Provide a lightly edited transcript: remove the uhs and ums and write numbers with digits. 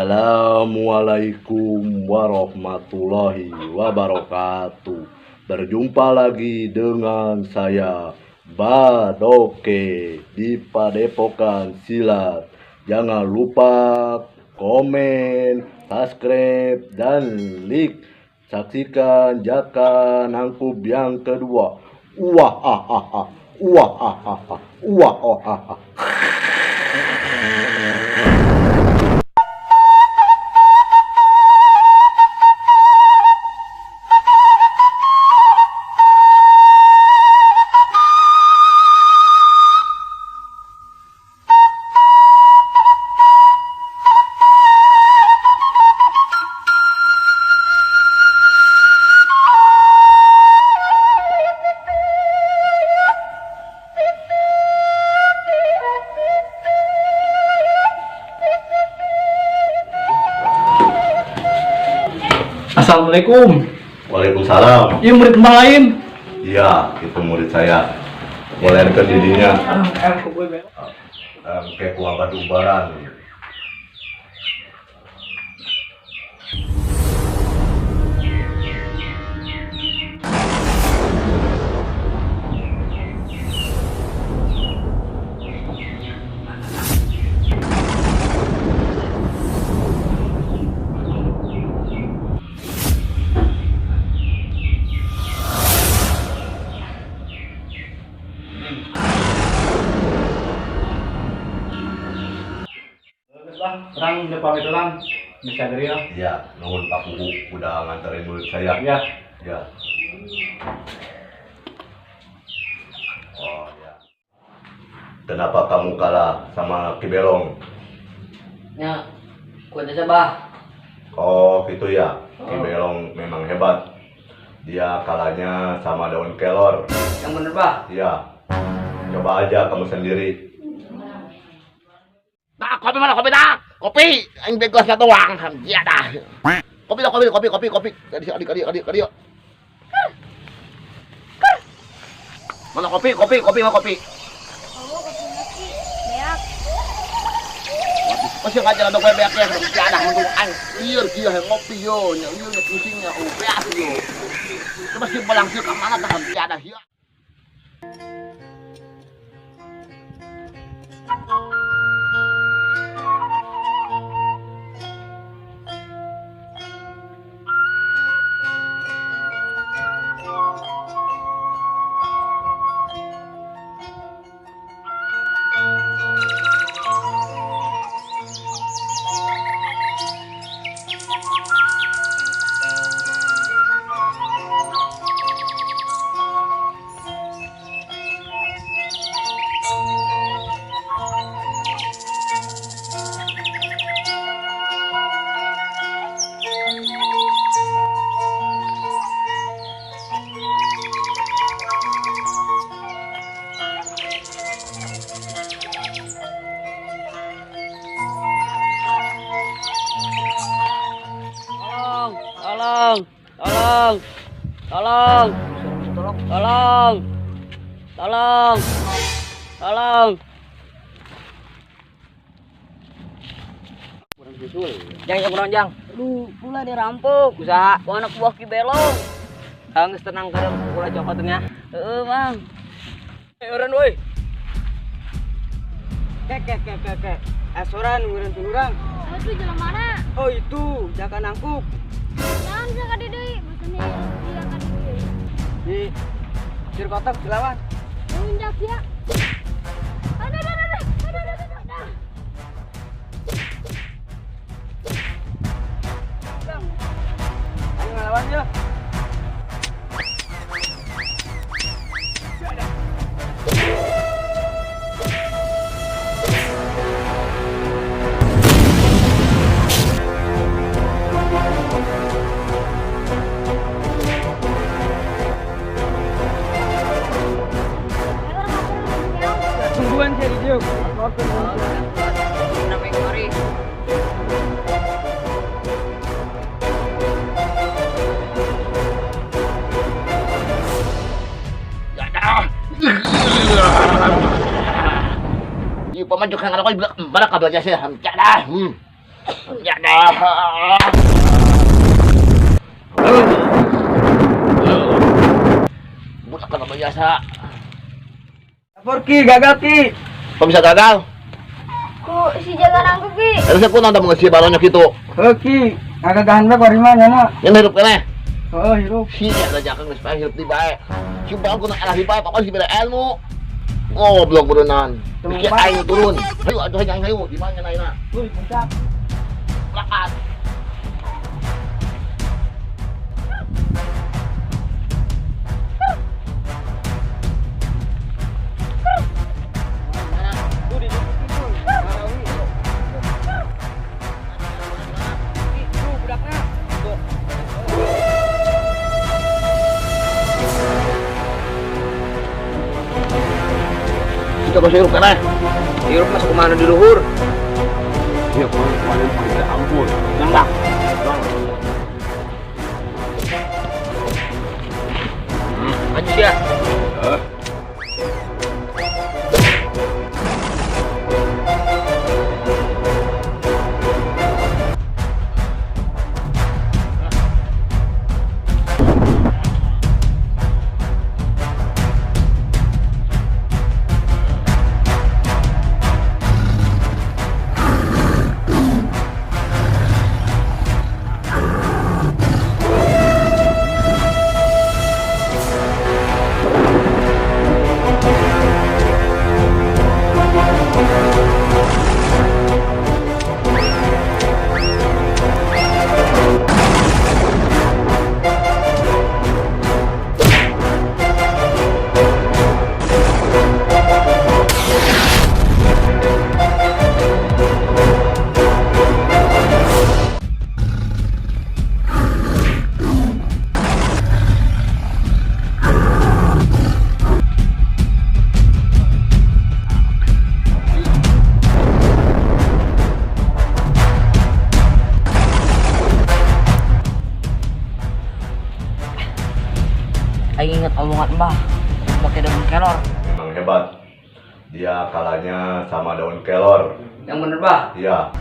Assalamualaikum warahmatullahi wabarakatuh. Berjumpa lagi dengan saya Badoke di Padepokan Silat. Jangan lupa komen, subscribe, dan like. Saksikan Jaka Nangkub yang kedua. Wah ah ah ah. Wah ah ah ah. Wah oh ah ah. Assalamualaikum. Waalaikumsalam. Iya murid kembang lain. Iya, itu murid saya. Boleh ke didinya. Kayak kuah batu baran. Terang udah pamit orang bisa dari ya. Iya, nuhun Pak Pugu udah nganterin murid saya. Ya. Ya. Oh ya. Kenapa kamu kalah sama Ki Belong? Ya, kuatnya bah. Oh gitu ya. Ki Belong memang hebat. Dia kalahnya sama daun kelor. Yang bener bah. Iya. Coba aja kamu sendiri. Nah, kopi mana kopi tak? Kopi, yang begosnya doang, ya dah. Kopi dah, kopi. Adik. Mana kopi mana kopi? Oh, kopi nasi, beak. Masih ngajar ada beak ya, ya dah menduan. Iya ngopi yo, iya pusingnya, beak yo. Coba sih balang sih ke mana dah, ya dah ya. Tolong. Jang kurang jang. Lu pula dirampok. Usaha ku anak buah Ki Belong. Geus tenang karena pula cokotnya. Heeh, Bang. Eureun euy. Kek. Asoran ngureun tulurang. Itu jalan mana? Oh, itu Jaka Nangkub. Jangan bisa kadi deui, bukannya dia kadi deui. Di Sir Kotak dilawan. Munjak ya. Ada. Ayo ngelawan yuk. Tungguan jadi yuk. Namanya kemari. Di pemajukan kalau bilang balik kabel jasa dah. Ya dah. Budak kan biasa. Lapor Ki, gagal Ki. Kok bisa gagal? Ku si jaga nangku ki. Harusnya pun ada mengisi balonnya gitu. Ki, agagahan ba korimanya na. Yang hidup kene. Oo, hirup. Si ada jangan geus pae hidup di bae. Coba aku nak alah di bae, pokoknya si beda ilmu. Goblok berenang. Mikir aing turun. Ayo atuh yang ayo di mana naina? Uy, puncak. Lakat. Kita kasih hirup kene. Hirup masuk kemana di luhur? Iya, kemarin ya ampun. Nambah. Maju ya. Aing inget omongan Mbah pakai daun kelor. Memang hebat. Dia kalahnya sama daun kelor. Yang bener Mbah. Iya.